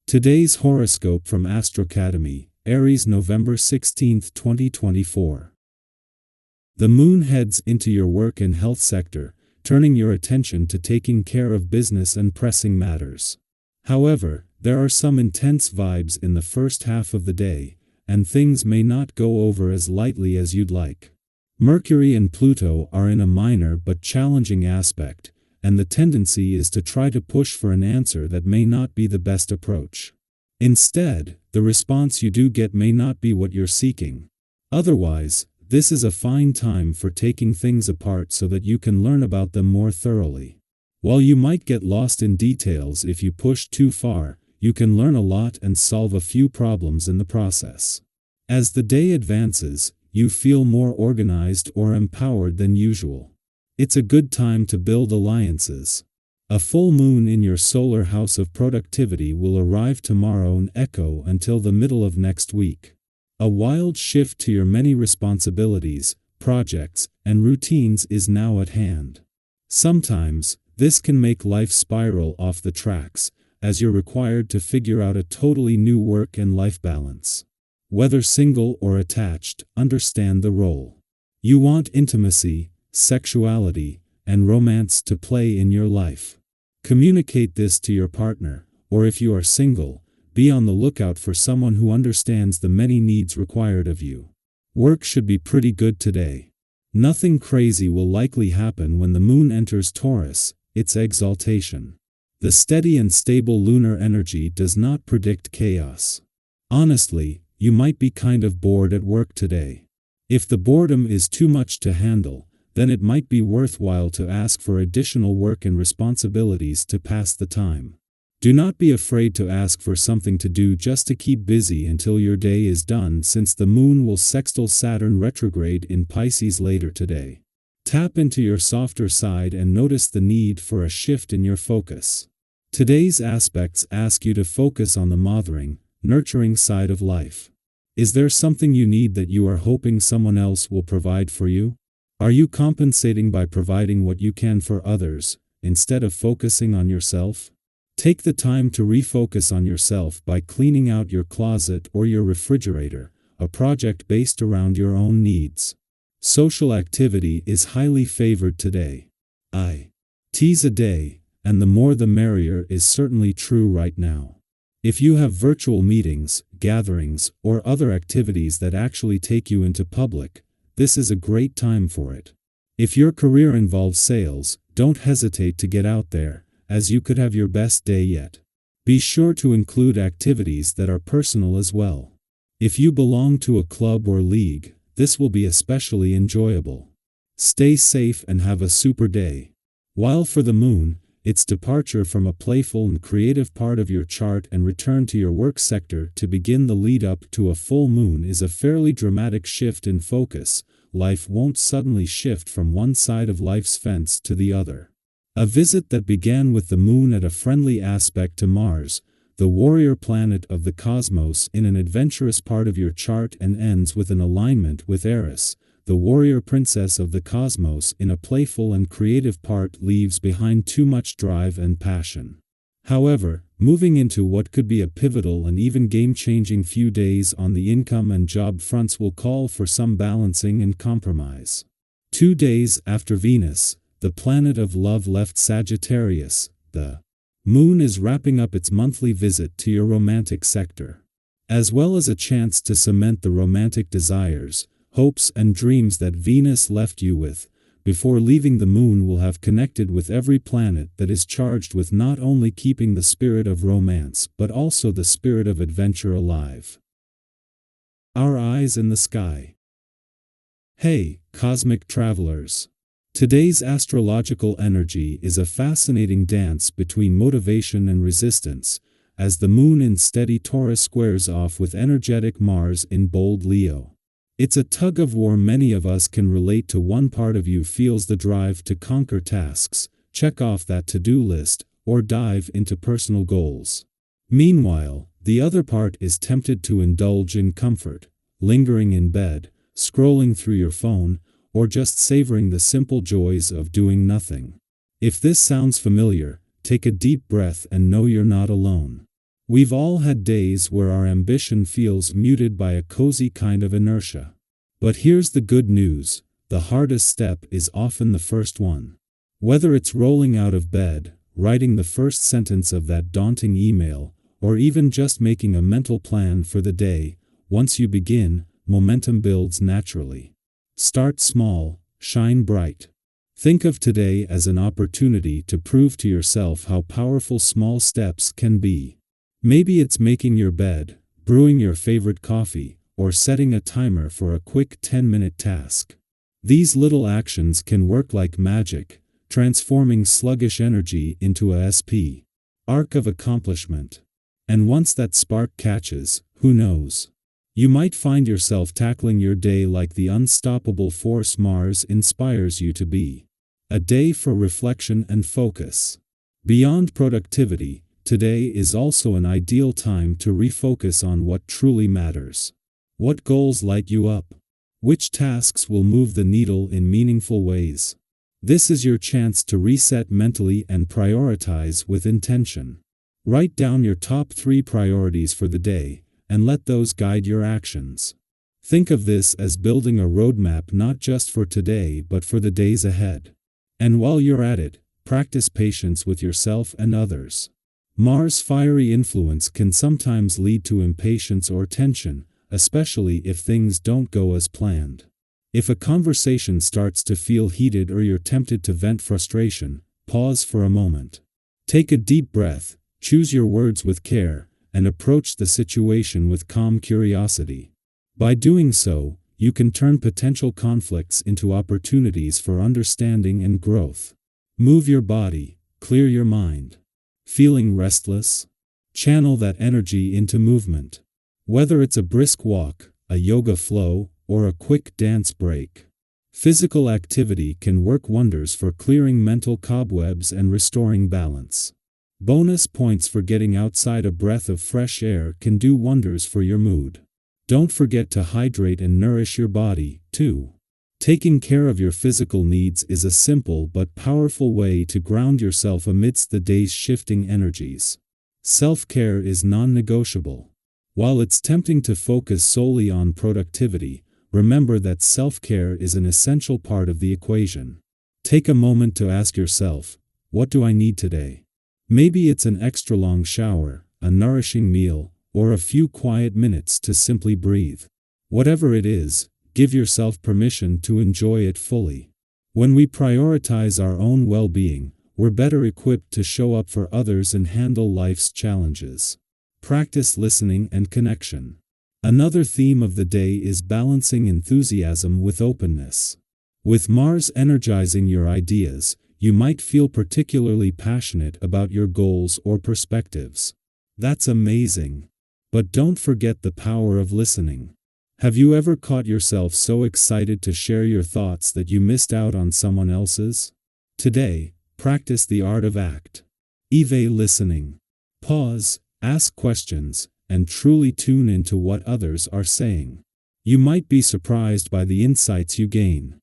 Today's horoscope from Astrocademy, Aries, November 16, 2024. The moon heads into your work and health sector, turning your attention to taking care of business and pressing matters. However, there are some intense vibes in the first half of the day, and things may not go over as lightly as you'd like. Mercury and Pluto are in a minor but challenging aspect, and the tendency is to try to push for an answer that may not be the best approach. Instead, the response you do get may not be what you're seeking. Otherwise, this is a fine time for taking things apart so that you can learn about them more thoroughly. While you might get lost in details if you push too far, you can learn a lot and solve a few problems in the process. As the day advances, you feel more organized or empowered than usual. It's a good time to build alliances. A full moon in your solar house of productivity will arrive tomorrow and echo until the middle of next week. A wild shift to your many responsibilities, projects, and routines is now at hand. Sometimes, this can make life spiral off the tracks, as you're required to figure out a totally new work and life balance. Whether single or attached, understand the role. You want intimacy, sexuality, and romance to play in your life. Communicate this to your partner, or if you are single, be on the lookout for someone who understands the many needs required of you. Work should be pretty good today. Nothing crazy will likely happen when the moon enters Taurus, its exaltation. The steady and stable lunar energy does not predict chaos. Honestly, you might be kind of bored at work today. If the boredom is too much to handle, then it might be worthwhile to ask for additional work and responsibilities to pass the time. Do not be afraid to ask for something to do just to keep busy until your day is done, since the moon will sextile Saturn retrograde in Pisces later today. Tap into your softer side and notice the need for a shift in your focus. Today's aspects ask you to focus on the mothering, nurturing side of life. Is there something you need that you are hoping someone else will provide for you? Are you compensating by providing what you can for others, instead of focusing on yourself? Take the time to refocus on yourself by cleaning out your closet or your refrigerator, a project based around your own needs. Social activity is highly favored today. Tease a day, and the more the merrier is certainly true right now. If you have virtual meetings, gatherings, or other activities that actually take you into public, this is a great time for it. If your career involves sales, don't hesitate to get out there, as you could have your best day yet. Be sure to include activities that are personal as well. If you belong to a club or league, this will be especially enjoyable. Stay safe and have a super day. While for the moon, its departure from a playful and creative part of your chart and return to your work sector to begin the lead up to a full moon is a fairly dramatic shift in focus. Life won't suddenly shift from one side of life's fence to the other. A visit that began with the moon at a friendly aspect to Mars, the warrior planet of the cosmos, in an adventurous part of your chart, and ends with an alignment with Aries, the warrior princess of the cosmos, in a playful and creative part, leaves behind too much drive and passion. However, moving into what could be a pivotal and even game-changing few days on the income and job fronts will call for some balancing and compromise. 2 days after Venus, the planet of love, left Sagittarius, the moon is wrapping up its monthly visit to your romantic sector. As well as a chance to cement the romantic desires, hopes, and dreams that Venus left you with, before leaving, the moon will have connected with every planet that is charged with not only keeping the spirit of romance but also the spirit of adventure alive. Our eyes in the sky. Hey, cosmic travelers! Today's astrological energy is a fascinating dance between motivation and resistance, as the moon in steady Taurus squares off with energetic Mars in bold Leo. It's a tug-of-war many of us can relate to. One part of you feels the drive to conquer tasks, check off that to-do list, or dive into personal goals. Meanwhile, the other part is tempted to indulge in comfort, lingering in bed, scrolling through your phone, or just savoring the simple joys of doing nothing. If this sounds familiar, take a deep breath and know you're not alone. We've all had days where our ambition feels muted by a cozy kind of inertia. But here's the good news: the hardest step is often the first one. Whether it's rolling out of bed, writing the first sentence of that daunting email, or even just making a mental plan for the day, once you begin, momentum builds naturally. Start small, shine bright. Think of today as an opportunity to prove to yourself how powerful small steps can be. Maybe it's making your bed, brewing your favorite coffee, or setting a timer for a quick 10-minute task. These little actions can work like magic, transforming sluggish energy into a arc of accomplishment. And once that spark catches, who knows? You might find yourself tackling your day like the unstoppable force Mars inspires you to be. A day for reflection and focus. Beyond productivity, today is also an ideal time to refocus on what truly matters. What goals light you up? Which tasks will move the needle in meaningful ways? This is your chance to reset mentally and prioritize with intention. Write down your top 3 priorities for the day, and let those guide your actions. Think of this as building a roadmap not just for today but for the days ahead. And while you're at it, practice patience with yourself and others. Mars' fiery influence can sometimes lead to impatience or tension, especially if things don't go as planned. If a conversation starts to feel heated or you're tempted to vent frustration, pause for a moment. Take a deep breath, choose your words with care, and approach the situation with calm curiosity. By doing so, you can turn potential conflicts into opportunities for understanding and growth. Move your body, clear your mind. Feeling restless? Channel that energy into movement. Whether it's a brisk walk, a yoga flow, or a quick dance break. Physical activity can work wonders for clearing mental cobwebs and restoring balance. Bonus points for getting outside. A breath of fresh air can do wonders for your mood. Don't forget to hydrate and nourish your body, too. Taking care of your physical needs is a simple but powerful way to ground yourself amidst the day's shifting energies. Self-care is non-negotiable. While it's tempting to focus solely on productivity, remember that self-care is an essential part of the equation. Take a moment to ask yourself, what do I need today? Maybe it's an extra long shower, a nourishing meal, or a few quiet minutes to simply breathe. Whatever it is, give yourself permission to enjoy it fully. When we prioritize our own well-being, we're better equipped to show up for others and handle life's challenges. Practice listening and connection. Another theme of the day is balancing enthusiasm with openness. With Mars energizing your ideas, you might feel particularly passionate about your goals or perspectives. That's amazing. But don't forget the power of listening. Have you ever caught yourself so excited to share your thoughts that you missed out on someone else's? Today, practice the art of listening. Pause, ask questions, and truly tune into what others are saying. You might be surprised by the insights you gain.